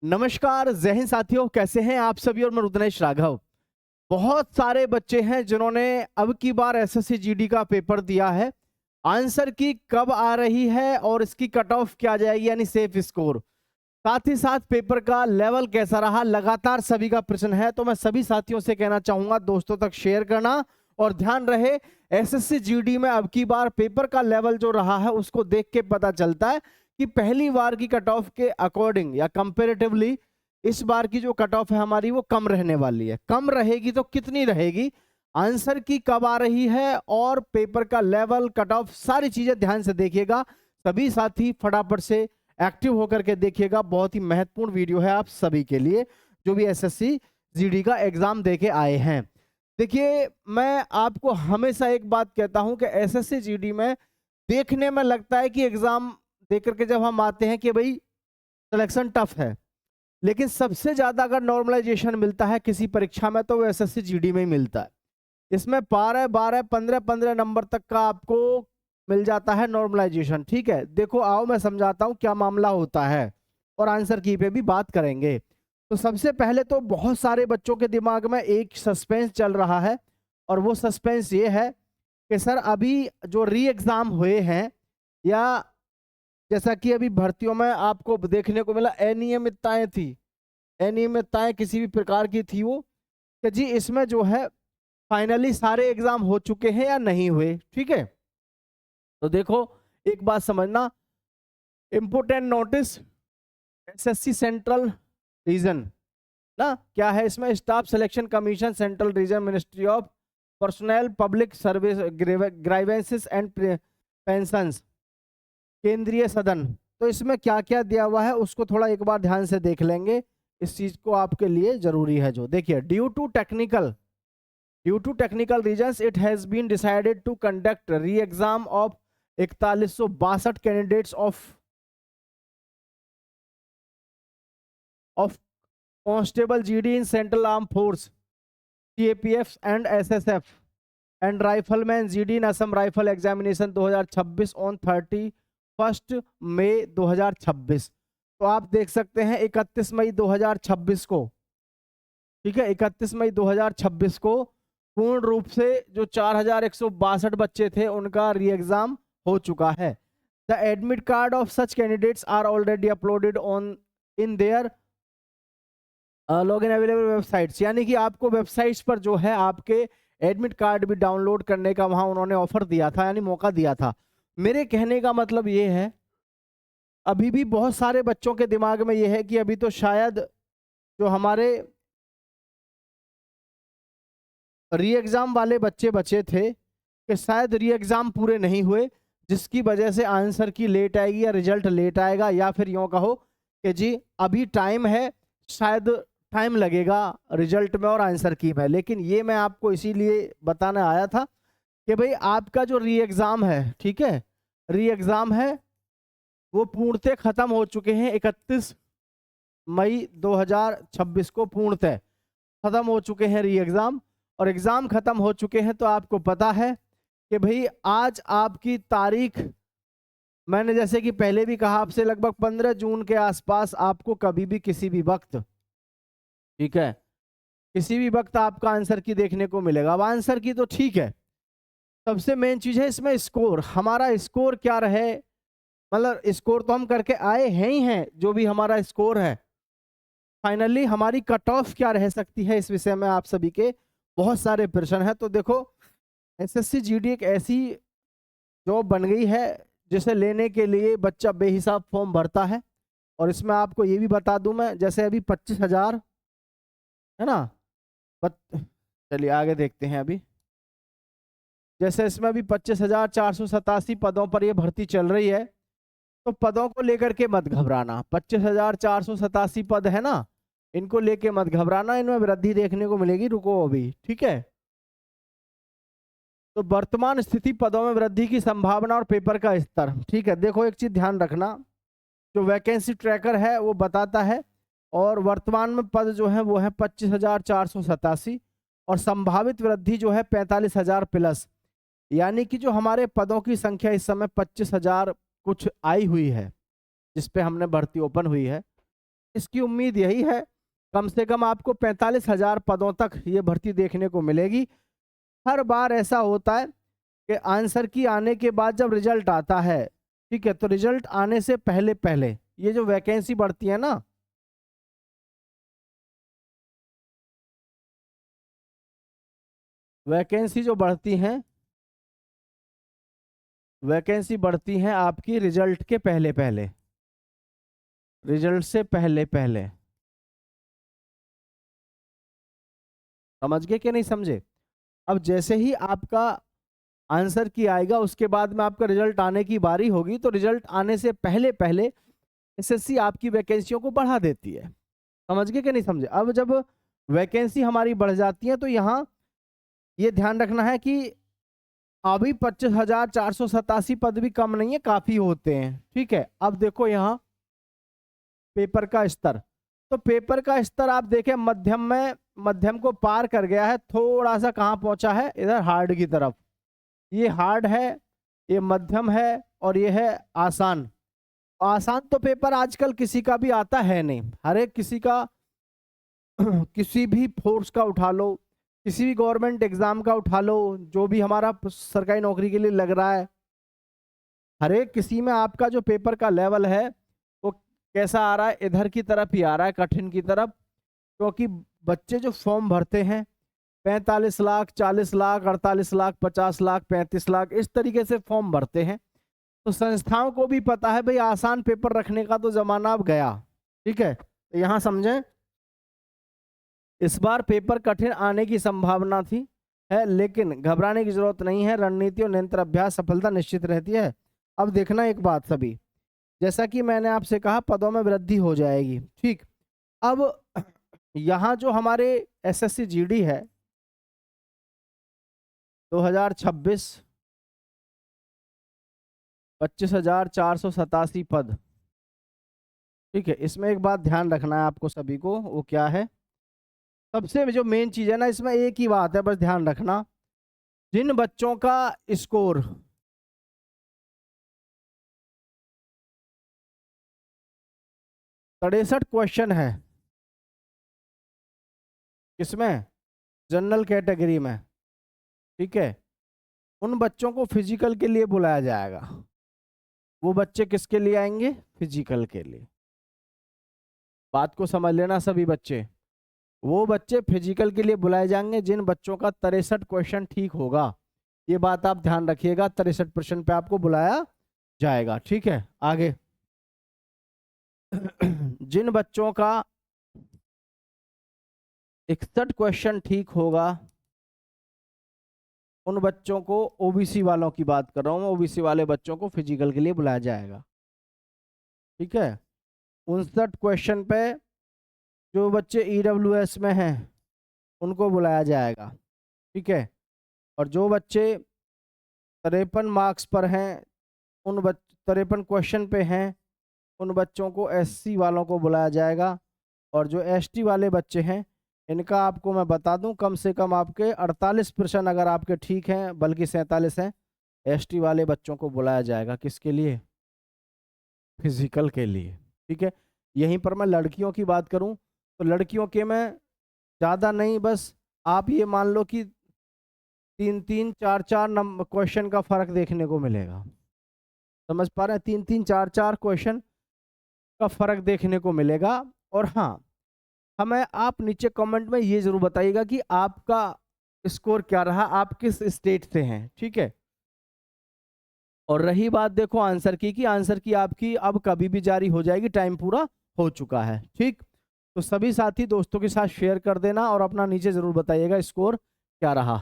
नमस्कार, जय हिंद साथियों, कैसे हैं आप सभी। और मैं रुद्रेश राघव। बहुत सारे बच्चे हैं जिन्होंने अब की बार एसएससी जीडी का पेपर दिया है। आंसर की कब आ रही है और इसकी कट ऑफ क्या जाएगी, यानी सेफ स्कोर। साथ ही साथ पेपर का लेवल कैसा रहा, लगातार सभी का प्रश्न है। तो मैं सभी साथियों से कहना चाहूंगा दोस्तों तक शेयर करना। और ध्यान रहे, एसएससी जीडी में अब की बार पेपर का लेवल जो रहा है उसको देख के पता चलता है कि पहली बार की कट ऑफ के अकॉर्डिंग या कंपेरेटिवली इस बार की जो कट ऑफ है हमारी वो कम रहने वाली है। कम रहेगी तो कितनी रहेगी, आंसर की कब आ रही है और पेपर का लेवल, कट ऑफ, सारी चीजें ध्यान से देखिएगा। सभी साथी फटाफट से एक्टिव होकर के देखिएगा। बहुत ही महत्वपूर्ण वीडियो है आप सभी के लिए जो भी एसएससी जीडी का एग्जाम देके आए हैं। देखिए, मैं आपको हमेशा एक बात कहता हूं कि एसएससी जीडी में देखने में लगता है कि एग्जाम देख करके जब हम आते हैं कि भाई सिलेक्शन टफ है, लेकिन सबसे ज्यादा अगर नॉर्मलाइजेशन मिलता है किसी परीक्षा में तो वो एसएससी जीडी में ही मिलता है। इसमें 12, 12, 15, 15 नंबर तक का आपको मिल जाता है नॉर्मलाइजेशन। ठीक है, देखो आओ मैं समझाता हूँ क्या मामला होता है और आंसर की पे भी बात करेंगे। तो सबसे पहले तो बहुत सारे बच्चों के दिमाग में एक सस्पेंस चल रहा है और वो सस्पेंस ये है कि सर अभी जो री एग्जाम हुए हैं या जैसा कि अभी भर्तियों में आपको देखने को मिला अनियमितताएं थी, अनियमितताएं किसी भी प्रकार की थी वो, कि जी इसमें जो है फाइनली सारे एग्जाम हो चुके हैं या नहीं हुए। ठीक है, तो देखो एक बात समझना, important notice SSC central region ना, क्या है इसमें, staff selection commission central region ministry of personnel public service grievances and pensions, केंद्रीय सदन। तो इसमें क्या क्या दिया हुआ है उसको थोड़ा एक बार ध्यान से देख लेंगे, इस चीज को आपके लिए जरूरी है। जो देखिए, due to technical reasons it has been decided to conduct re exam of 4162 candidates of constable GD in central arm force, CAPF and SSF and rifleman GD in Assam rifle examination 2026 on 31 May 2026। तो आप देख सकते हैं 31 May 2026 को, ठीक है, 31 May 2026 को पूर्ण रूप से जो 4162 बच्चे थे उनका री एग्जाम हो चुका है। The admit card of such candidates are already uploaded on in their login available websites, यानी कि आपको वेबसाइट्स पर जो है आपके एडमिट कार्ड भी डाउनलोड करने का वहां उन्होंने ऑफर दिया था, यानी मौका दिया था। मेरे कहने का मतलब ये है, अभी भी बहुत सारे बच्चों के दिमाग में ये है कि अभी तो शायद जो हमारे री एग्जाम वाले बच्चे बचे थे कि शायद री एग्जाम पूरे नहीं हुए, जिसकी वजह से आंसर की लेट आएगी या रिजल्ट लेट आएगा, या फिर यूं कहो कि जी अभी टाइम है, शायद टाइम लगेगा रिजल्ट में और आंसर की में। लेकिन ये मैं आपको इसीलिए बताने आया था कि भाई आपका जो री एग्जाम है, ठीक है, री एग्जाम है वो पूर्णतः खत्म हो चुके हैं। 31 मई 2026 को पूर्णतः खत्म हो चुके हैं री एग्जाम, और एग्जाम खत्म हो चुके हैं तो आपको पता है कि भाई आज आपकी तारीख, मैंने जैसे कि पहले भी कहा आपसे, लगभग 15 जून के आसपास आपको कभी भी किसी भी वक्त, ठीक है, किसी भी वक्त आपका आंसर की देखने को मिलेगा। अब आंसर की तो ठीक है, सबसे मेन चीज है इसमें स्कोर। हमारा स्कोर क्या रहे, मतलब स्कोर तो हम करके आए हैं ही हैं, जो भी हमारा स्कोर है फाइनली हमारी कट ऑफ क्या रह सकती है, इस विषय में आप सभी के बहुत सारे प्रश्न हैं। तो देखो, एसएससी जीडी एक ऐसी जॉब बन गई है जिसे लेने के लिए बच्चा बेहिसाब फॉर्म भरता है। और इसमें आपको ये भी बता दूं मैं, जैसे अभी 25,000 है ना, चलिए आगे देखते हैं। अभी जैसे इसमें अभी 25,487 पदों पर ये भर्ती चल रही है, तो पदों को लेकर के मत घबराना। 25,487 पद है ना, इनको लेके मत घबराना, इनमें वृद्धि देखने को मिलेगी, रुको अभी, ठीक है। तो वर्तमान स्थिति, पदों में वृद्धि की संभावना और पेपर का स्तर, ठीक है। देखो एक चीज ध्यान रखना, जो वैकेंसी ट्रैकर है वो बताता है, और वर्तमान में पद जो है वो है 25,487 और संभावित वृद्धि जो है 45,000 प्लस, यानी कि जो हमारे पदों की संख्या इस समय 25,000 कुछ आई हुई है जिस पे हमने भर्ती ओपन हुई है, इसकी उम्मीद यही है, कम से कम आपको 45,000 पदों तक ये भर्ती देखने को मिलेगी। हर बार ऐसा होता है कि आंसर की आने के बाद जब रिजल्ट आता है, ठीक है, तो रिजल्ट आने से पहले पहले ये जो वैकेंसी बढ़ती है ना, वैकेंसी जो बढ़ती हैं, वैकेंसी बढ़ती हैं आपकी रिजल्ट के पहले पहले, रिजल्ट से पहले पहले। समझ गए कि नहीं समझे? अब जैसे ही आपका आंसर की आएगा, उसके बाद में आपका रिजल्ट आने की बारी होगी, तो रिजल्ट आने से पहले पहले एसएससी आपकी वैकेंसियों को बढ़ा देती है। समझ गए कि नहीं समझे? अब जब वैकेंसी हमारी बढ़ जाती है तो यहाँ ये ध्यान रखना है कि अभी 25,487 पद भी कम नहीं है, काफी होते हैं। ठीक है, अब देखो यहाँ पेपर का स्तर, तो पेपर का स्तर आप देखें मध्यम में, मध्यम को पार कर गया है, थोड़ा सा कहाँ पहुंचा है, इधर हार्ड की तरफ। ये हार्ड है, ये मध्यम है, और ये है आसान। आसान तो पेपर आजकल किसी का भी आता है नहीं, हर एक किसी का किसी भी फोर्स का उठा लो, किसी भी गवर्नमेंट एग्जाम का उठा लो, जो भी हमारा सरकारी नौकरी के लिए लग रहा है, हर एक किसी में आपका जो पेपर का लेवल है वो कैसा आ रहा है, इधर की तरफ ही आ रहा है, कठिन की तरफ। क्योंकि बच्चे जो फॉर्म भरते हैं 45 लाख, 40 लाख, 48 लाख, 50 लाख, 35 लाख, इस तरीके से फॉर्म भरते हैं। तो संस्थाओं को भी पता है भाई आसान पेपर रखने का तो जमाना अब गया। ठीक है, तो यहाँ समझें, इस बार पेपर कठिन आने की संभावना थी है, लेकिन घबराने की जरूरत नहीं है। रणनीति और निरंतर अभ्यास सफलता निश्चित रहती है। अब देखना एक बात सभी, जैसा कि मैंने आपसे कहा पदों में वृद्धि हो जाएगी। ठीक, अब यहाँ जो हमारे एसएससी जीडी है 2026, 25,487 पद। ठीक है, इसमें एक बात ध्यान रखना है आपको सभी को, वो क्या है, सबसे जो मेन चीज है ना, इसमें एक ही बात है, बस ध्यान रखना, जिन बच्चों का स्कोर 63 क्वेश्चन है, किसमें, जनरल कैटेगरी में, ठीक है, उन बच्चों को फिजिकल के लिए बुलाया जाएगा। वो बच्चे किसके लिए आएंगे, फिजिकल के लिए। बात को समझ लेना सभी बच्चे, वो बच्चे फिजिकल के लिए बुलाए जाएंगे जिन बच्चों का 63 क्वेश्चन ठीक होगा। ये बात आप ध्यान रखिएगा, 63% पे आपको बुलाया जाएगा। ठीक है, आगे जिन बच्चों का 61 क्वेश्चन ठीक होगा, उन बच्चों को, ओबीसी वालों की बात कर रहा हूं मैं, ओबीसी वाले बच्चों को फिजिकल के लिए बुलाया जाएगा। ठीक है, 59 क्वेश्चन पे जो बच्चे ईडब्ल्यूएस में हैं उनको बुलाया जाएगा। ठीक है, और जो बच्चे 53 मार्क्स पर हैं, उन 53 क्वेश्चन पे हैं, उन बच्चों को एससी वालों को बुलाया जाएगा। और जो एसटी वाले बच्चे हैं, इनका आपको मैं बता दूं, कम से कम आपके 48% अगर आपके ठीक हैं, बल्कि 47 हैं, एसटी वाले बच्चों को बुलाया जाएगा। किसके लिए, फिजिकल के लिए। ठीक है, यहीं पर मैं लड़कियों की बात करूं तो लड़कियों के में ज़्यादा नहीं, बस आप ये मान लो कि 3-3, 4-4 नंबर क्वेश्चन का फर्क देखने को मिलेगा। समझ पा रहे हैं, 3-3, 4-4 क्वेश्चन का फर्क देखने को मिलेगा। और हाँ, हमें आप नीचे कमेंट में ये जरूर बताइएगा कि आपका स्कोर क्या रहा, आप किस स्टेट से हैं। ठीक है, और रही बात देखो आंसर की, कि आंसर की आपकी अब कभी भी जारी हो जाएगी, टाइम पूरा हो चुका है। ठीक, तो सभी साथी दोस्तों के साथ शेयर कर देना और अपना नीचे जरूर बताइएगा स्कोर क्या रहा।